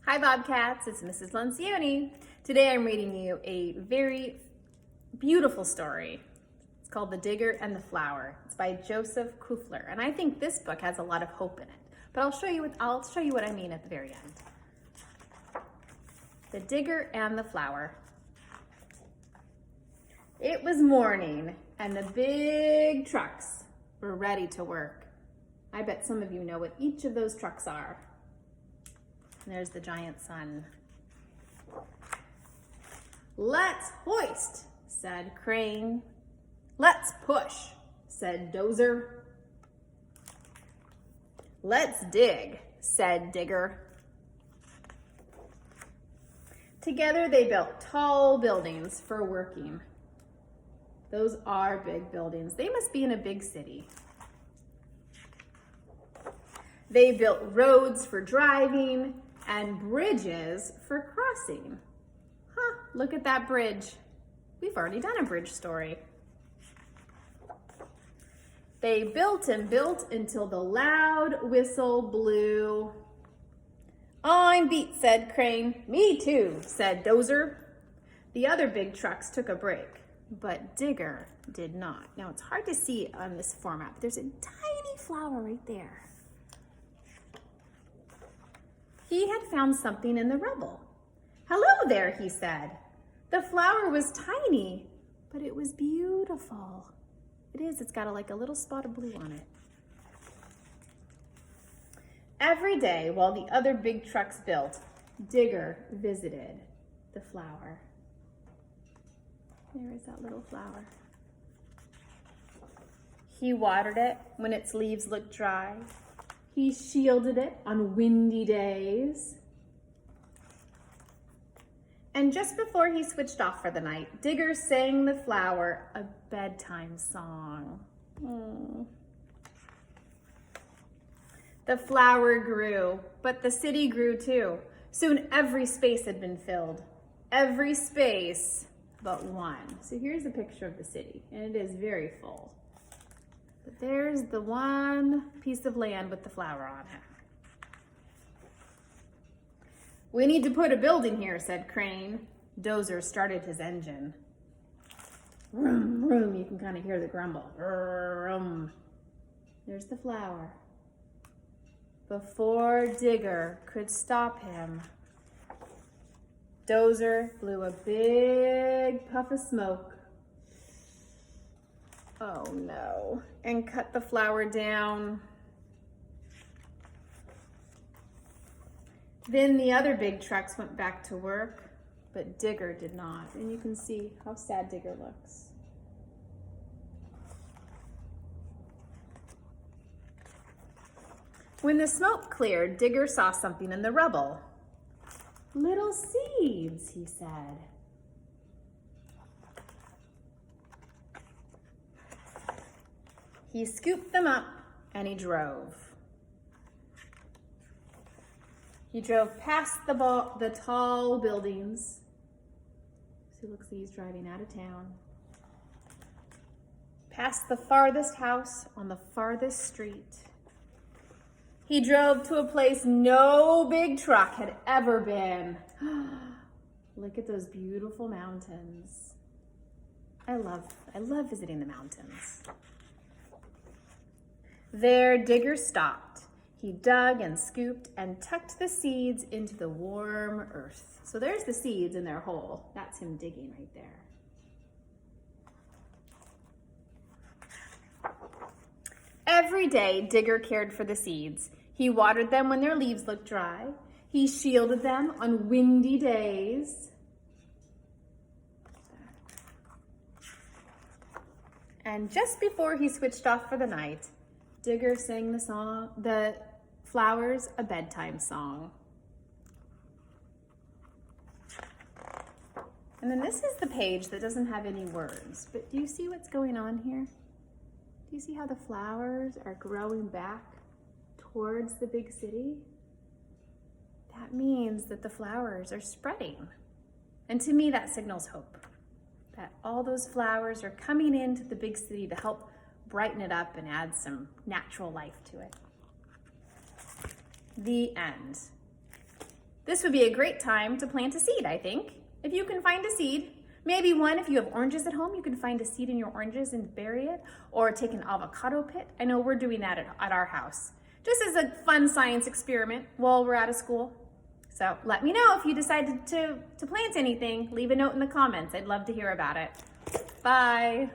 Hi Bobcats, it's Mrs. Lencioni. Today I'm reading you a very beautiful story. It's called The Digger and the Flower. It's by Joseph Kuefler, and I think this book has a lot of hope in it. But I'll show you what I mean at the very end. The Digger and the Flower. It was morning, and the big trucks were ready to work. I bet some of you know what each of those trucks are. There's the giant sun. "Let's hoist," said Crane. "Let's push," said Dozer. "Let's dig," said Digger. Together they built tall buildings for working. Those are big buildings. They must be in a big city. They built roads for driving and bridges for crossing. Look at that bridge. We've already done a bridge story. They built and built until the loud whistle blew. "I'm beat," said Crane. "Me too," said Dozer. The other big trucks took a break, but Digger did not. Now it's hard to see on this format, but there's a tiny flower right there. He had found something in the rubble. "Hello there," he said. The flower was tiny, but it was beautiful. It's got like a little spot of blue on it. Every day while the other big trucks built, Digger visited the flower. There is that little flower. He watered it when its leaves looked dry. He shielded it on windy days. And just before he switched off for the night, Digger sang the flower a bedtime song. The flower grew, but the city grew too. Soon every space had been filled. Every space but one. So here's a picture of the city, and it is very full. But there's the one piece of land with the flower on it. "We need to put a building here," said Crane. Dozer started his engine. Vroom, vroom, you can kind of hear the grumble. Vroom. There's the flower. Before Digger could stop him, Dozer blew a big puff of smoke. Oh no, and cut the flower down. Then the other big trucks went back to work, but Digger did not. And you can see how sad Digger looks. When the smoke cleared, Digger saw something in the rubble. "Little seeds," he said. He scooped them up and he drove. He drove past the tall buildings. So it looks like he's driving out of town. Past the farthest house on the farthest street. He drove to a place no big truck had ever been. Look at those beautiful mountains. I love visiting the mountains. There, Digger stopped. He dug and scooped and tucked the seeds into the warm earth. So there's the seeds in their hole. That's him digging right there. Every day, Digger cared for the seeds. He watered them when their leaves looked dry. He shielded them on windy days. And just before he switched off for the night, Digger sang the flowers a bedtime song. And then this is the page that doesn't have any words, but do you see what's going on here? Do you see how the flowers are growing back towards the big city? That means that the flowers are spreading. And to me, that signals hope. That all those flowers are coming into the big city to help brighten it up and add some natural life to it. The end. This would be a great time to plant a seed, I think. If you can find a seed, maybe one, if you have oranges at home, you can find a seed in your oranges and bury it, or take an avocado pit. I know we're doing that at our house, just as a fun science experiment while we're out of school. So let me know if you decided to plant anything. Leave a note in the comments. I'd love to hear about it. Bye.